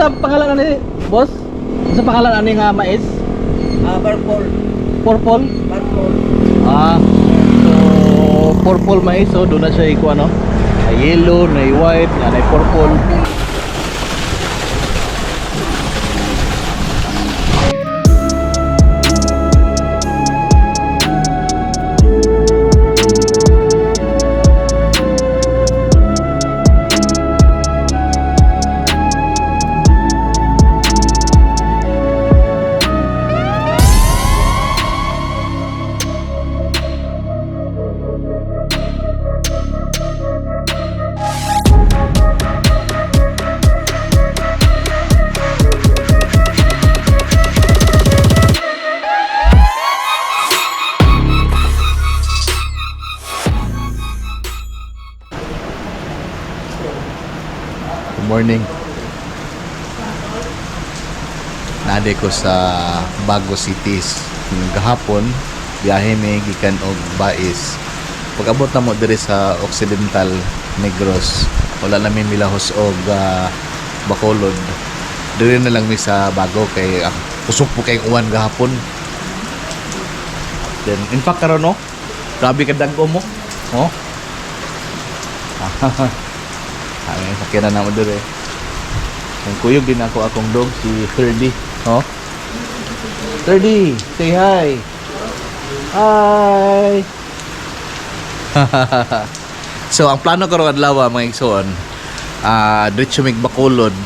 Sa pangalan ni boss? Sa pangalan ani nga mais? Purple. Purple? Purple. So purple mais, so doon na siya ikuha, no? Na yellow, na white, na purple. Morning. Nade ko sa Bago Cities. Gahapon biyahe mi gikan og Bais. Pag-abot na mo diri sa Occidental Negros, wala na mi milahos og Bacolod. Diri na lang mi sa Bago kay kusog po kay uwan gahapon. Then in fact karon no, grabe ka dagko mo. Oh. Ay, sakyan na naman doon eh. Yung kuyog din ako akong dog, si 30. Oh? 30, say hi. Hi. So, ang plano ko rin adlaw mga igsoon, diretso mig Bacolod.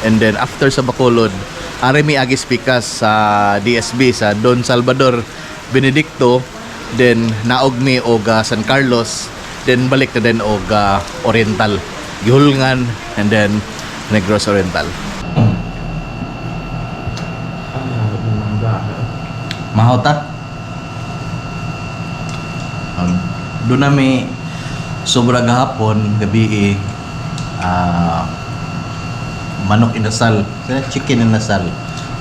And then, after sa Bacolod, ari mi agis pikas sa DSB, sa Don Salvador Benedicto. Then, naog mi og San Carlos. Then, balik na din og Oriental. Gihulngan and then Negros Oriental. Mahaw ta? Doon nami sobra gahapon gabi manok inasal, chicken inasal.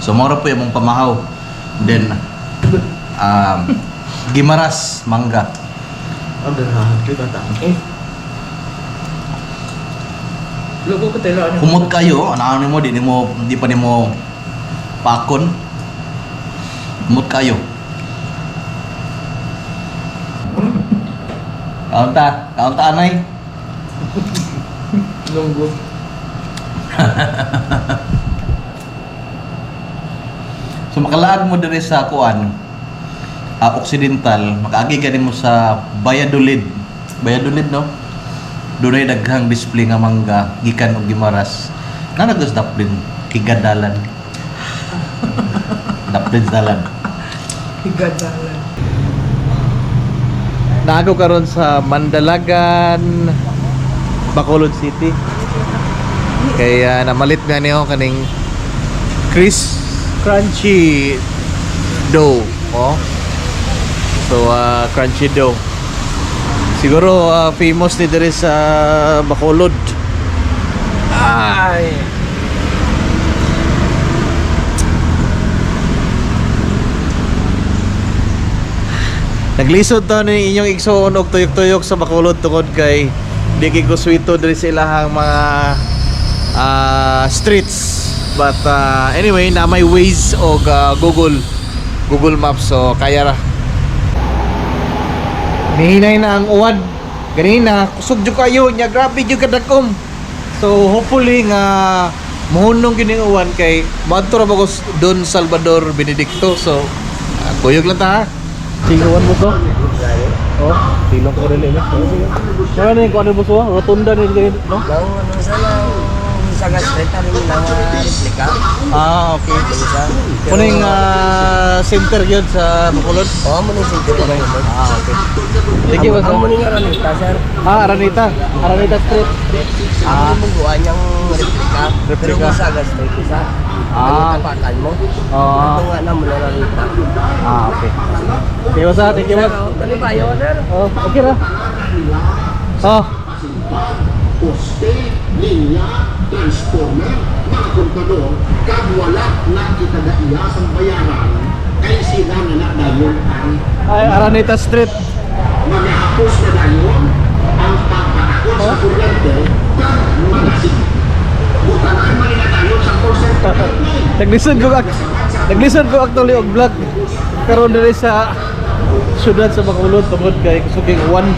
So mura po yung pamahaw. Then gimaras mangga. Kumot kayo, ano mo, di pa nimo pakon. Kumot kayo. Kaunta anay. Lunggo. So makalaag mo diri sa kuan, Occidental, makaagi ka mo sa Valladolid. Valladolid, no? Doon ay daghang display nga mangga gikan og gimaras. Nanagos daplin higadalan. Daplin dalan. Higadalan. Naako karon sa Mandalagan, Bacolod City. Kaya namalit nga niyo kaning crunchy dough, oh. So crunchy dough. Siguro famous ni diri sa Bacolod. Ay. Naglisod to ni inyong igsoon og tuyok-tuyok sa Bacolod tungod kay di kay guswito diri sa ilahang mga streets. But anyway, na may Waze og Google Maps, so kaya ra. Nihinay na ang uwad. Ganina, kusog jud kayo nya, grabe jud kadakom. So hopefully nga mohunong gini uwan kay madto ra bagos Don Salvador Benedicto. So kuyog lang ta. Singuan mo to. Oh, silong ko rin limit. Kaya na yung kung ano mo so, rotunda na yung no? Ano sana sa street ano lang replika. Okay. Kuno yung center yun sa Bacolod? Oo, mo yung center lang yun. Okay. Thank you, boss. Amo ni Aranita, sir. Aranita Street. Amo mo buwan yung replika. Pero sa street isa. Tapakan mo. Ito nga na mo na Aranita. Okay. Okay, boss. Thank you, boss. Dali ba yun, sir? Oh, okay ra. Oh. Poste, linya, transformer, mga kontador, kag wala na kitagaiya sa bayaran, kay sila na dayon ang Ay, Aranita Street. magahapos na dayon ang pagpatakot sa kuryente kag malasig. Butangan man nila dayon sa call Naglisod ko actually og vlog karon diri sa syudad sa Bacolod tungod kay kusuging uwan.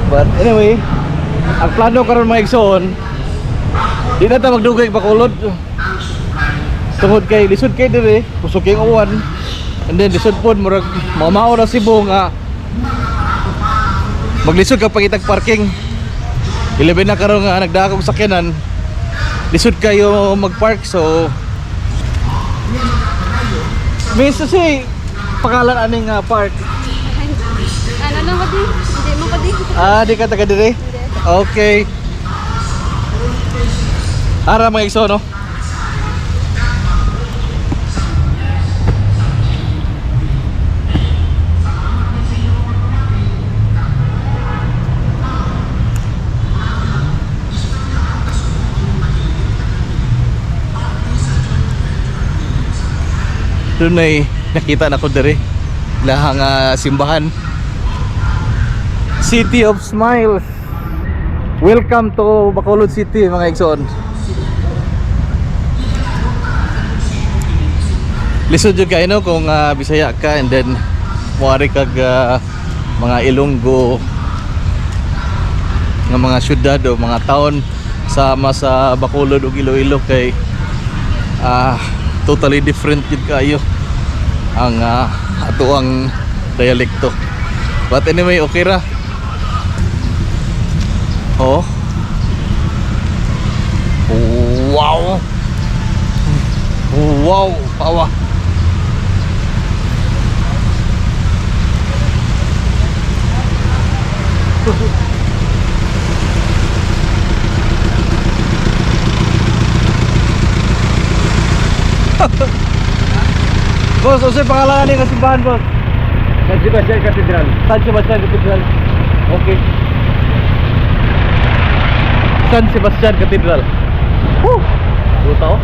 But anyway, ang plano karon mga igsoon, di na ta magdugay Bacolod. Tungod kay lisod kay diri kusuging uwan. And then lisod pod murag mamao na Cebu nga maglisod ka pagitag parking. Ilabi na karon nga nagdakog sakyanan. Lisod kayo mag-park so may kasi pangalan aning park. Ano lang ko din? Hindi mo ko din. Di ka taga dire? Okay. Ara mga igso no? Doon ay nakita na ko dere lahang simbahan, City of Smiles. Welcome to Bacolod City mga igsoon. Lisod jud kayo no kung Bisaya ka and then muari kag mga Ilonggo nga mga syudad o mga town sama sa Bacolod ug Iloilo kay totally different yun kayo ang ato ang dialekto. But anyway, okay ra. Oh. Wow. Wow, pawa. Boss, usay pangalan ni kasimbahan, boss? San Sebastian Cathedral. San Sebastian Cathedral. Okay. San Sebastian Cathedral. Woo! Buta oh.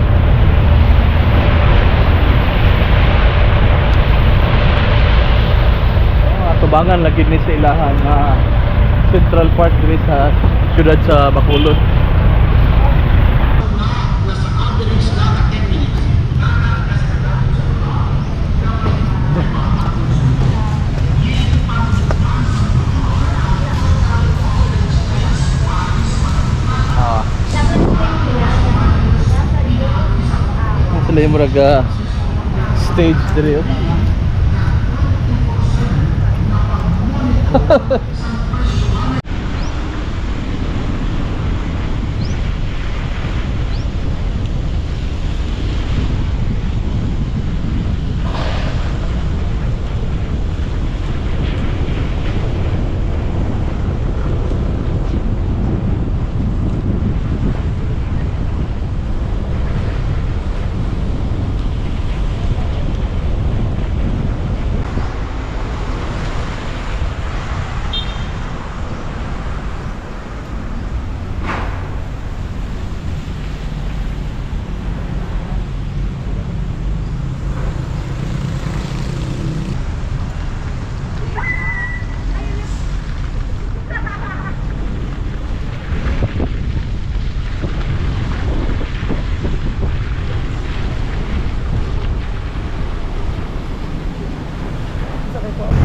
Tubangan lagi ni sa ilahan Central Park diri sa syudad sa Bacolod. Sila yung muraga stage diri oh.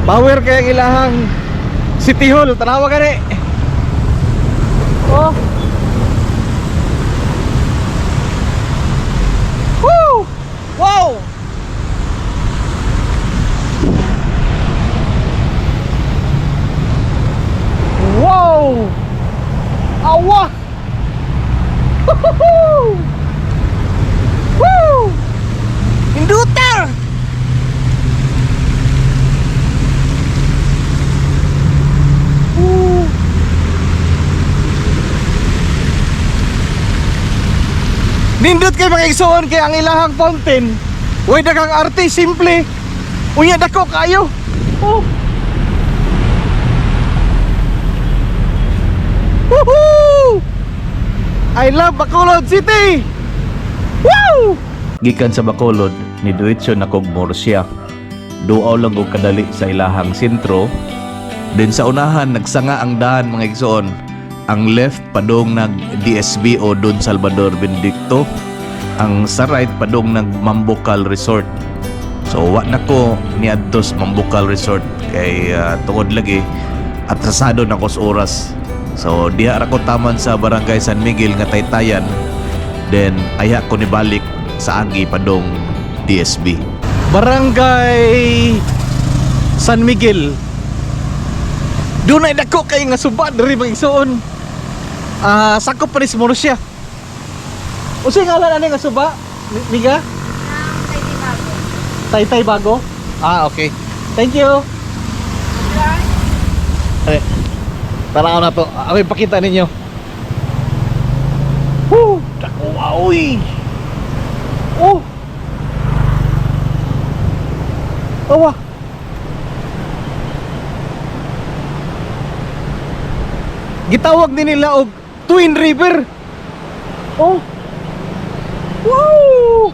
Power kaya ang ilahang City Hall, tanawa gani. Oh. Woo! Wow! Wow! Awa! Woo! Indutar! Nindot kay mga igsoon kay ang ilahang fountain. Way daghang arte simple. Unya dako kayo. Oh. Woohoo! I love Bacolod City. Woo! Gikan sa Bacolod, ni diretso na kog Murcia. Duaw lang og kadali sa ilahang sentro. Then sa unahan nagsanga ang daan mga igsoon. Ang left padong nag DSB o Don Salvador Benedicto Ang sa right padung nag Mambukal Resort. So wa na ko niadto sa Mambukal Resort kay tungod lagi atrasado na ko sa oras. So diha ra ko taman sa Barangay San Miguel nga Taytayan. Then aya ko ni balik sa agi padung DSB. Barangay San Miguel. Doon ay dako kay nga suba diri mga igsoon. Sakop pa ni sa Morosya. Unsay ngalan ani nga suba? Miga? Taytay Bago. Okay. Thank you. Tanaw na to. Ay pakita ninyo. Dako aoy. Awa. Gitawag din nila og Twin River. Wow!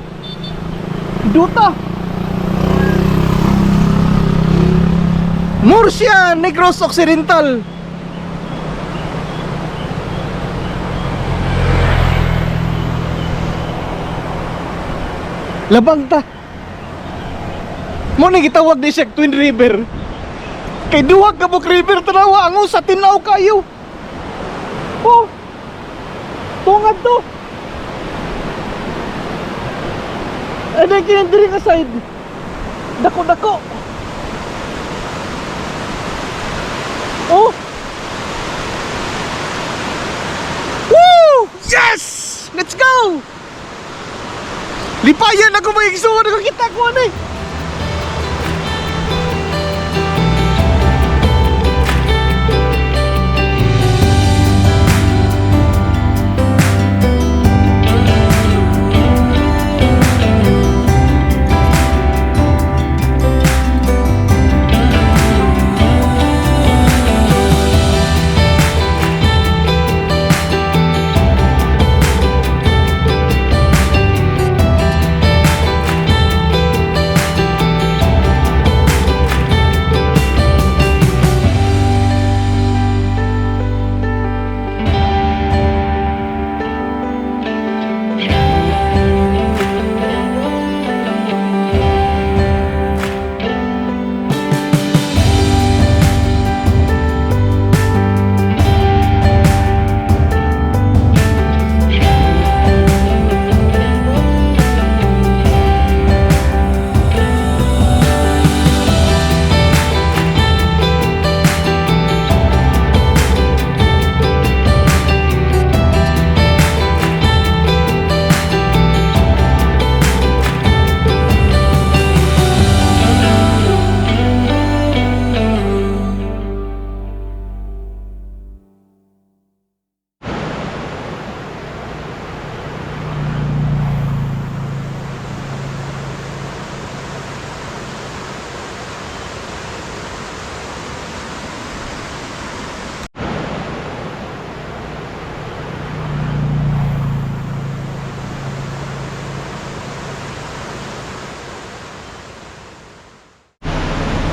Duta. Murcia, Negros Occidental. Labang ta. Mo ni gitawag ni siya Twin River. Kay duha ka buk river tanawa ang usa tinaw kayo. Tungad to. Ada kinandiri nga side. Dako. Woo! Yes! Let's go! Lipayan ako mga igsuon. Nakakita ko ano eh.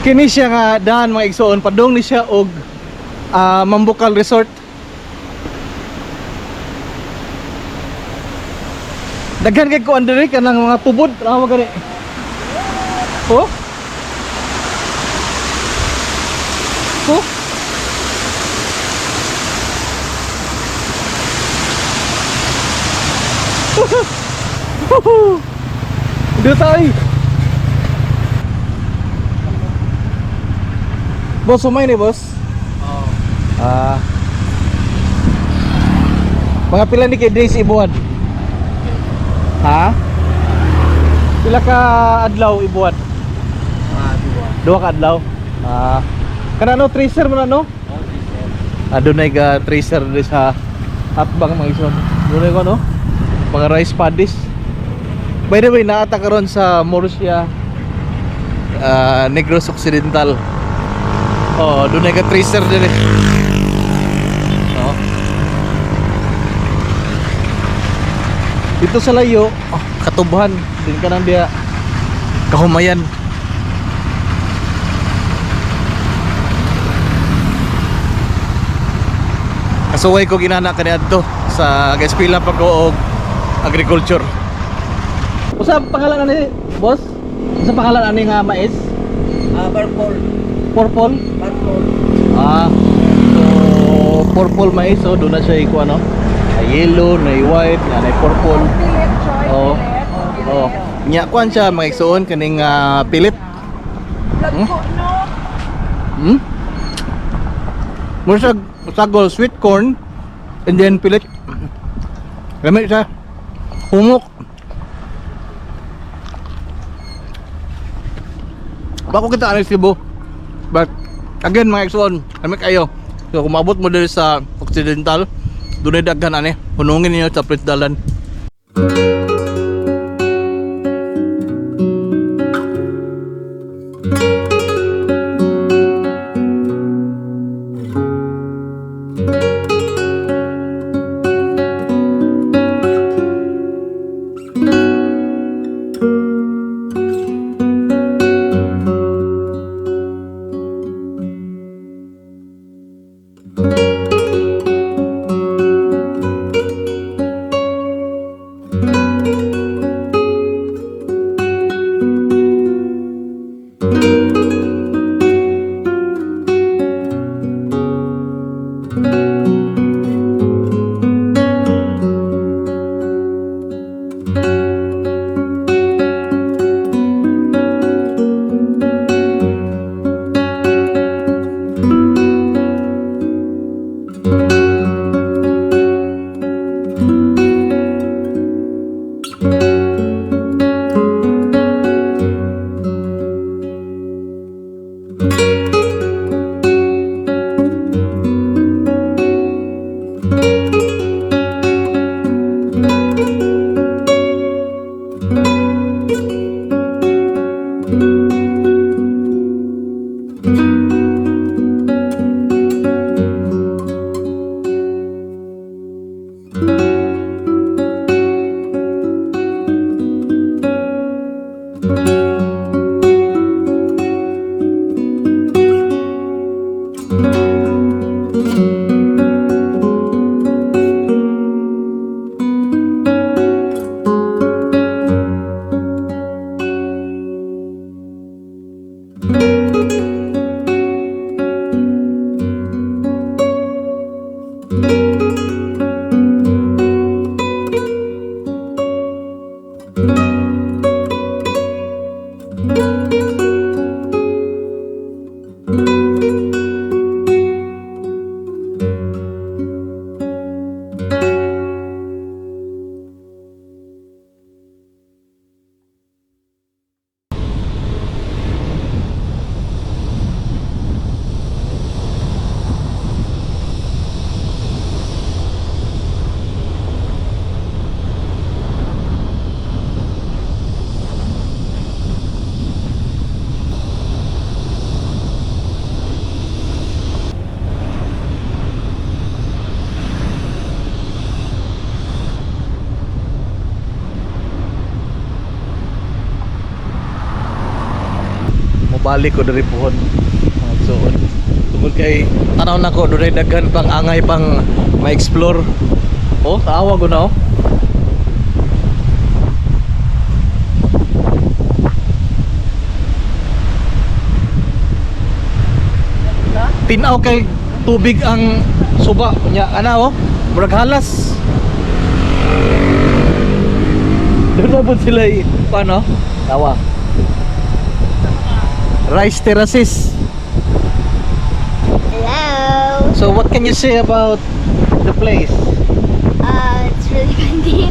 Kini siya nga daan mga igsoon, padung ni siya og Mambukal Resort. Daghan kay ko andiri kanang mga tubod, tawag gani. Dito tayo. Boss, umay ni boss? Mga pila ni kay days ibuad? Ha? Pila ka adlaw ibuad? Dua ka adlaw? Kanano tracer mo na no? Adunay ka tracer di sa atbang mga ison. Dunay ko no? Mga rice paddies. By the way, naata karon sa Murcia, Negros Occidental. Doon ay ka-tracer din eh. Dito sa layo, katubhan. Din ka nang diya kahumayan. Kasuway ko ginana kaniadto sa Gaspila pag-uog agriculture. Usa pangalan ani, boss? Usa pangalan ani nga mais? Purple. Purple? Purple. Ah. So purple mais so doon na siya iko ano? Yellow, na white, na purple. Oh. Oh. Nya kuan siya mga igsoon kaning pilit. Hmm? Mura siya sagol sweet corn and then pilit. Lamig siya. Humok. Bako kita anis Cebu. But again mga igsoon, lamig kayo. So kung maabot mo dito sa Occidental, doon ay daghan ani. Hunungin niyo sa Prince Dalan. Balik ko dari pohon magsuon tungod kay tanaw na ko doon daghan pang angay pang ma-explore. Oh taawa ko na oh. Tinaw kay tubig ang suba nya ana oh murag halas. Doon na po sila paano tawa rice terraces. Hello. So what can you say about the place? It's really windy.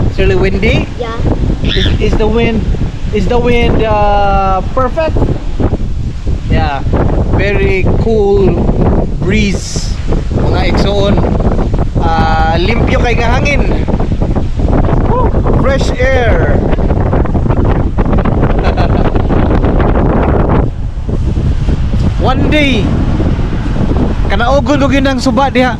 It's really windy. Yeah. Is the wind perfect? Yeah, very cool breeze mga igsoon. Limpyo kay nga hangin. Woo, fresh air. One day kanaugod og ginang suba diha.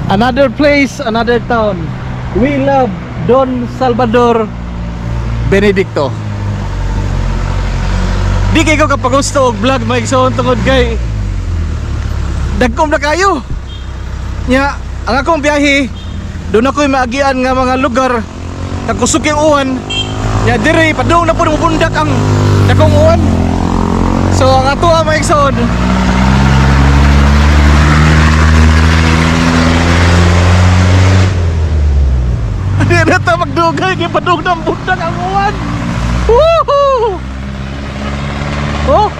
Another place, another town. We love Don Salvador Benedicto. Di kay ko kapag gusto og vlog maigsoon tungod kay dagkom na kayo. Nya ang akong biyahe doon ako'y maagian nga mga lugar nagkusog yung uwan. Nya dire padung na po mubundak ang dakong uwan. So ang ato ang maigsoon di na ta magdugay kay padung na bundak ang uwan. Woohoo! Oh!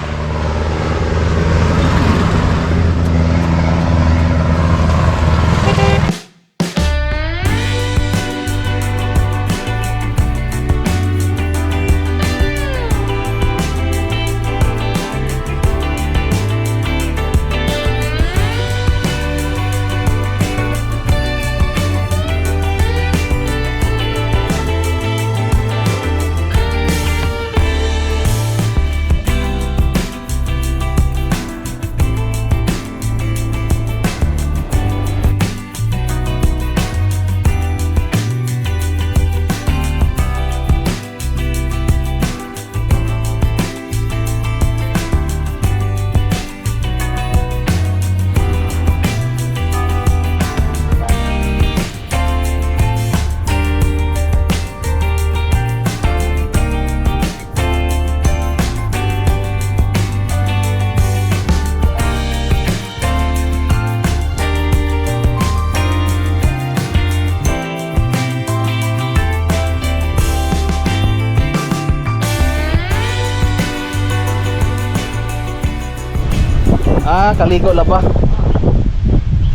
Kaligo la ba?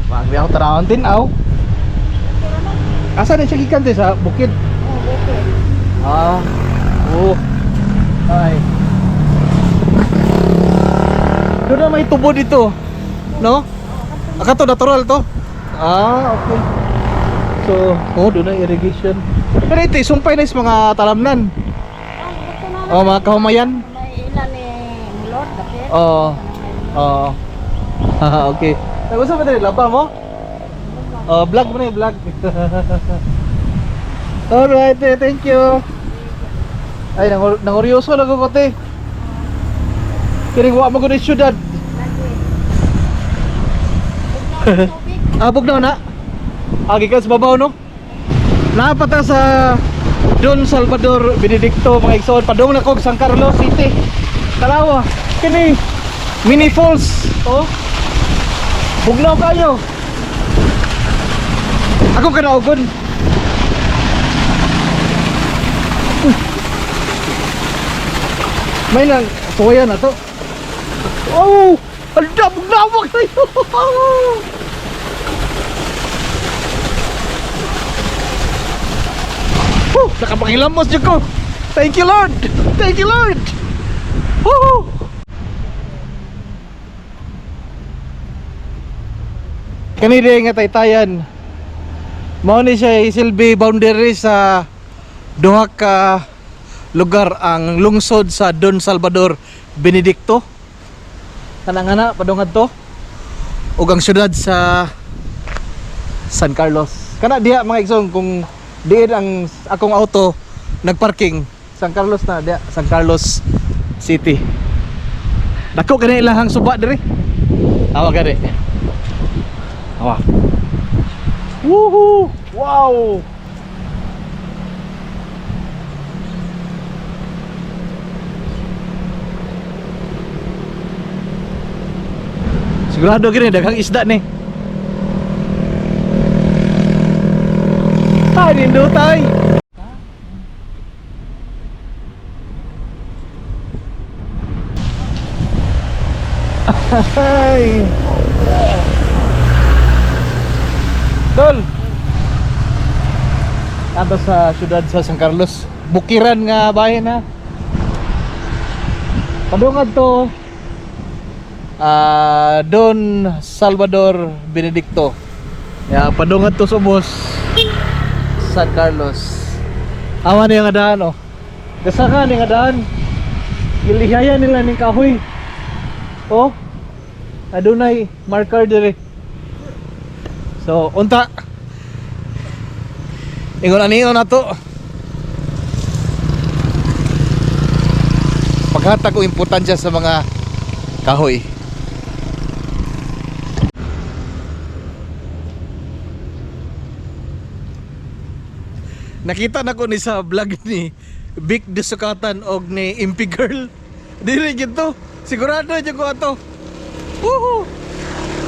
Magbi ako tarawon tinaw. Asa din siya gikan sa bukid? Bukid. Oh. Ay. Doon na may tubo dito. No? Akato natural to? Okay. So, doon na irrigation. Pero ito, sumpay na is mga talamnan. Mga kahumayan. May ilan ni Lord, dapit. Oo. Okay. Nag-usap ba tayo? Laba mo? Vlog mo na yung vlog. Alright, thank you. Ay, nanguryoso lang ako kote. Kiring wa mo ko na yung syudad. Abog na na. Agi ka sa babaw no? Napata sa Don Salvador Benedicto mga igsoon. Padong na ko San Carlos City. Kalawa. Kini mini falls. Bugnaw kayo. Ako kanaogon. May nang suwayan na to. Oh! Alda, bugnaw kayo. Nakapangilamos dyan ko. Thank you Lord. Thank you Lord. Woo! Kanina nga taytayan. Mao ni siya isilbi boundary sa duha ka lugar ang lungsod sa Don Salvador Benedicto. Kanang padungad to. Ug ang syudad sa San Carlos. Kana diha mga igsoon kung diin ang akong auto nagparking San Carlos na diha, San Carlos City. Dako gani ilahang suba diri. Awa gani. Awa. Woohoo! Wow! Sigurado gini daghang isda ni. Ay, nindutay. Ay. Tol. Ato sa syudad sa San Carlos, bukiran nga bahin na. Padungad to Don Salvador Benedicto. Ya, padungad to subos San Carlos. Awan niya nga daan oh. Gasakan niya nga daan. Gilihaya nila ning kahoy. Oh. Adunay marker dire. So, unta. Ingon na to. paghatag ko importansya sa mga kahoy. Nakita na ko ni sa vlog ni Vic Desukatan og ni Impy Girl. Dili gyud to. Sigurado gyud ko ato. Woohoo!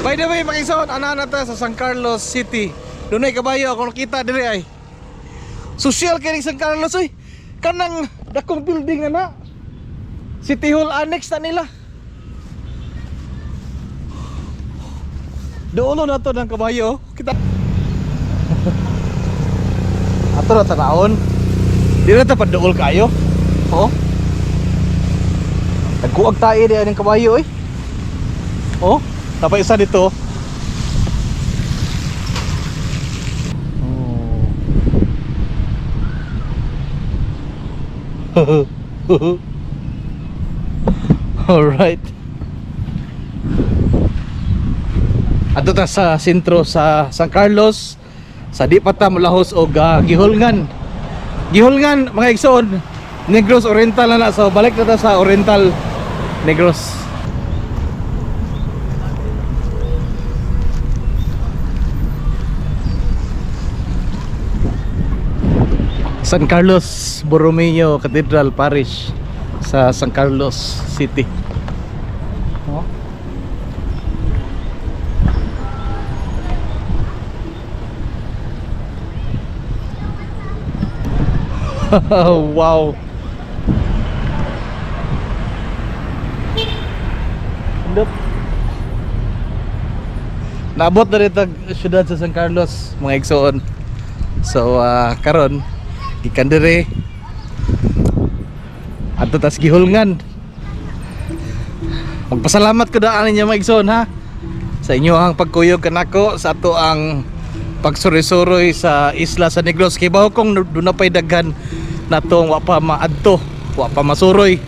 By the way, makisawon ana na ta sa San Carlos City. Dunay kabayo ako nakita diri ay. Social kay San Carlos oy. Kanang dakong building na. City Hall annex na nila. Doon na to ng kabayo. Kita. Ato na tanaon. Di na ta paduol kayo. Oh. Nagkuag tayo di ang kabayo eh. Oh, tapos isa dito. Oh. Alright. Ato ta sa sentro sa San Carlos. Sa di pa ta molahos og Gihulngan. Gihulngan mga igsoon, Negros Oriental na so balik na ta sa Oriental Negros. San Carlos Borromeo Cathedral Parish sa San Carlos City. Wow. Nope. Naabot na rin ang syudad sa San Carlos mga igsoon. So karon ikan dire adto tas Gihulngan. Magpasalamat ko daan ninyo mga igsoon ha sa inyo ang pagkuyog kanako sa ato ang pagsuri-suroy sa isla sa Negros. Kay bawo kong doon na pa'y daghan na itong wa pa maadto, wa pa masuroy.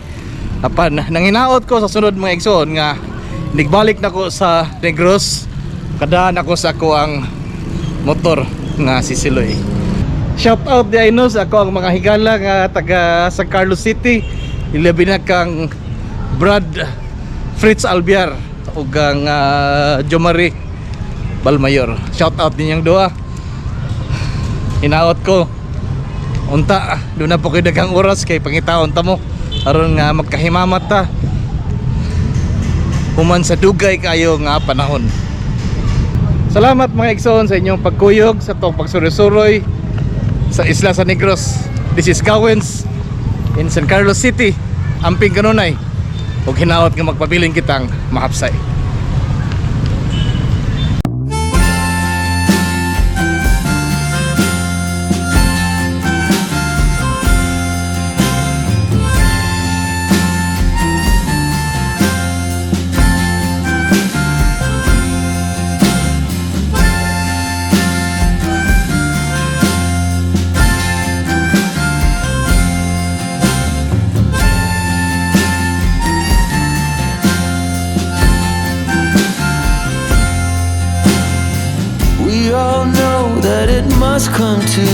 Apan, nanginaot ko sa sunod mga igsoon nga nigbalik na ko sa Negros. Kadaan ako sa ako ang motor nga sisiloy. Shout out di ayno sa ako ang mga higala nga taga San Carlos City. Ilabi na kang Brad Fritz Albiar ug ang Jomari Balmayor. Shout out ninyong duha. Hinaot ko unta doon na po kayo daghang oras kay pangitaon ta mo aron nga magkahimamat ta human sa dugay kayo nga panahon. Salamat mga igsoon sa inyong pagkuyog sa tong pagsuroy-suroy sa isla sa Negros. This is Gawens in San Carlos City. Amping kanunay ug hinaot nga magpabiling kitang mahapsay. Must come to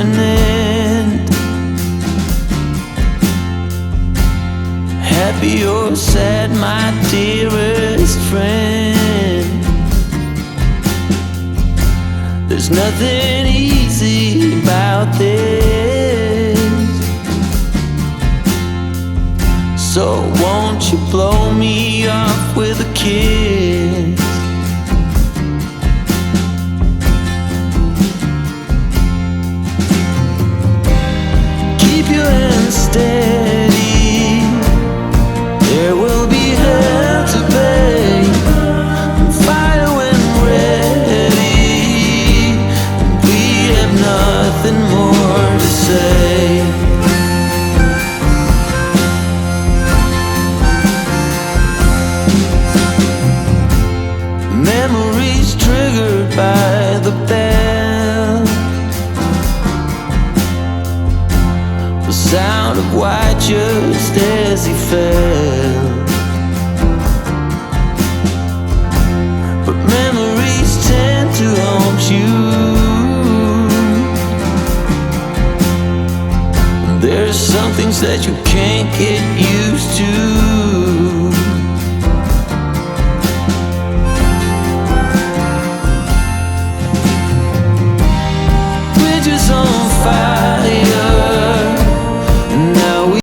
an end. Happy or sad, my dearest friend, there's nothing easy about this. So won't you blow me off with a kiss? Steady, there will be hell to pay, fire when ready, we have nothing more to say. Memories triggered by the bell, sound of white just as he fell. But memories tend to haunt you. There's some things that you can't get used